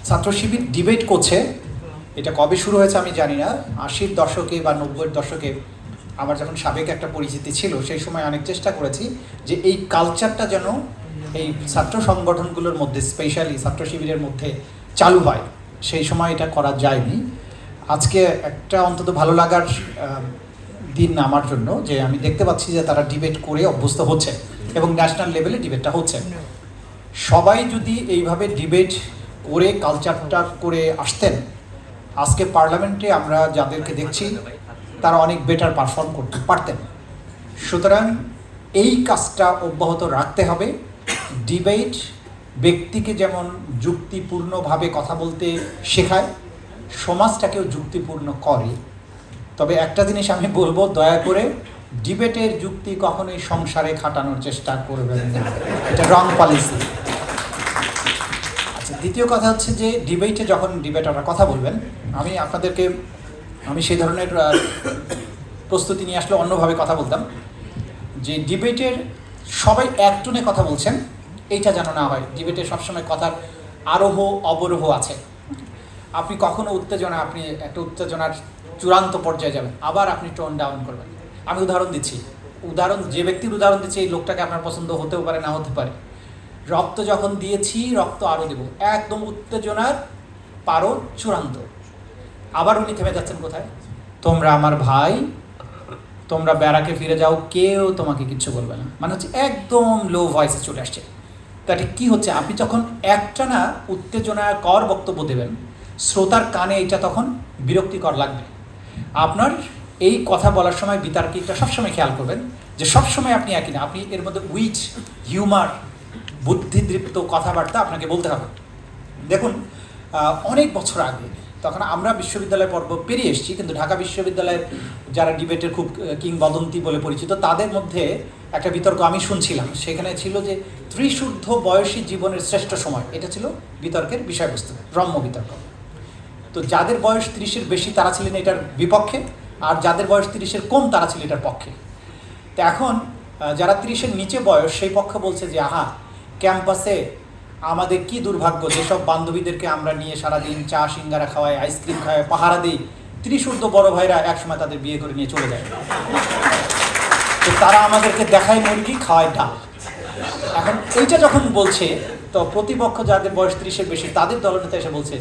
ছাত্র শিবির ডিবেট করছে, এটা কবে শুরু হয়েছে আমি জানি না। 80-র দশকে বা 90-এর দশকে আমার যখন সাবেক একটা পরিচিতি ছিল, সেই সময় অনেক চেষ্টা করেছি যে এই কালচারটা যেন এই ছাত্র সংগঠনগুলোর মধ্যে, স্পেশালি ছাত্র শিবিরের মধ্যে চালু হয়। সেই সময় এটা করা যায়নি। আজকে একটা অন্তত ভালো লাগার দিন আমার জন্য, যে আমি দেখতে পাচ্ছি যে তারা ডিবেট করে অভ্যস্ত হচ্ছে এবং ন্যাশনাল লেভেলে ডিবেটটা হচ্ছে। সবাই যদি এইভাবে ডিবেট করে কালচারটা করে আসতেন, আজকে পার্লামেন্টে আমরা যাদেরকে দেখছি তারা অনেক বেটার পারফর্ম করতে পারতেন। সুতরাং এই কাজটা অব্যাহত রাখতে হবে। ডিবেট ব্যক্তিকে যেমন যুক্তিপূর্ণভাবে কথা বলতে শেখায়, সমাজটাকেও যুক্তিপূর্ণ করে। তবে একটা জিনিস আমি বলবো, দয়া করে ডিবেটের যুক্তি কখনোই সংসারে খাটানোর চেষ্টা করবেন না, এটা রং পলিসি। আচ্ছা, দ্বিতীয় কথা হচ্ছে যে ডিবেটে যখন ডিবেটাররা কথা বলবেন, আমি সেই ধরনের প্রস্তুতি নিয়ে আসলে অন্যভাবে কথা বলতাম, যে ডিবেটের সবাই এক টনে কথা বলছেন এইটা যেন না হয়। ডিবেটে সবসময় কথার আরোহ অবরোহ আছে। আপনি কখনো আপনি একটা উত্তেজনার চূড়ান্ত পর্যায়ে যাবেন, আবার আপনি টোন ডাউন করবেন। আমি উদাহরণ দিচ্ছি, যে ব্যক্তির উদাহরণ দিচ্ছি এই লোকটাকে আপনার পছন্দ হতেও পারে, না হতে পারে। রক্ত যখন দিয়েছি, রক্ত আরও দেব, একদম উত্তেজনার পারো চূড়ান্ত। আবার উনি থেমে যাচ্ছেন কোথায়? তোমরা আমার ভাই, তোমরা ব্যারাকে ফিরে যাও, কেউ তোমাকে কিচ্ছু বলবে না। মানে হচ্ছে একদম লো ভয়েসে চলে আসছে। তাতে কি হচ্ছে, আপনি যখন একটানা উত্তেজনাকর বক্তব্য দেবেন, শ্রোতার কানে এটা তখন বিরক্তিকর লাগবে। আপনার এই কথা বলার সময় বিতার্কিকটা সবসময় খেয়াল করবেন যে সবসময় আপনি একই না, আপনি এর মধ্যে উইচ, হিউমার, বুদ্ধিদীপ্ত কথাবার্তা আপনাকে বলতে হবে। দেখুন, অনেক বছর আগে, তখন আমরা বিশ্ববিদ্যালয় পর্ব পেরিয়ে এসেছি, কিন্তু ঢাকা বিশ্ববিদ্যালয়ের যারা ডিবেটের খুব কিংবদন্তি বলে পরিচিত, তাদের মধ্যে একটা বিতর্ক আমি শুনছিলাম। সেখানে ছিল যে ত্রিশুদ্ধ বয়সী জীবনের শ্রেষ্ঠ সময়, এটা ছিল বিতর্কের বিষয়বস্তু, রম্য বিতর্ক। তো যাদের বয়স 30-এর বেশি তারা ছিলেন এটার বিপক্ষে, আর যাদের বয়স 30-এর কম তারা ছিল এটার পক্ষে। তো এখন যারা 30-এর নিচে বয়স, সেই পক্ষ বলছে যে আহা, ক্যাম্পাসে আমাদের কি দুর্ভাগ্য, যেসব বান্ধবীদেরকে আমরা নিয়ে সারাদিন চা সিঙ্গারা খাওয়াই, আইসক্রিম খাওয়াই, পাহারা দিই, 30-ঊর্ধ্ব বড় ভাইরা একসময় তাদের বিয়ে করে নিয়ে চলে যায়। তো তারা আমাদেরকে দেখায় মুরগি, খাওয়ায় ডাল। এখন এইটা যখন বলছে, তো প্রতিপক্ষ যাদের বয়স 30-এর বেশি, তাদের দলনেতা এসে বলছে,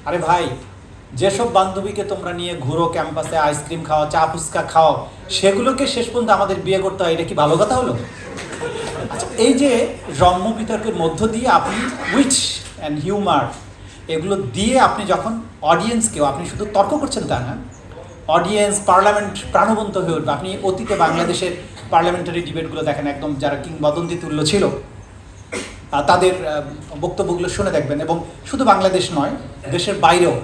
আরে ভাই, যেসব বান্ধবীকে তোমরা নিয়ে ঘুরো ক্যাম্পাসে, আইসক্রিম খাও, চা ফুচকা খাও, সেগুলোকে শেষ পর্যন্ত আমাদের বিয়ে করতে হয়, এটা কি ভালো কথা হলো? আচ্ছা, এই যে রম্য বিতর্কের মধ্য দিয়ে আপনি উইচ অ্যান্ড হিউমার এগুলো দিয়ে আপনি যখন অডিয়েন্সকেও, আপনি শুধু তর্ক করছেন তা না, অডিয়েন্স, পার্লামেন্ট প্রাণবন্ত হয়ে উঠবে। আপনি অতীতে বাংলাদেশের পার্লামেন্টারি ডিবেটগুলো দেখেন, একদম যারা কিংবদন্তি তুল্য ছিল তাদের বক্তব্যগুলো শুনে দেখবেন। এবং শুধু বাংলাদেশ নয়, দেশের বাইরেও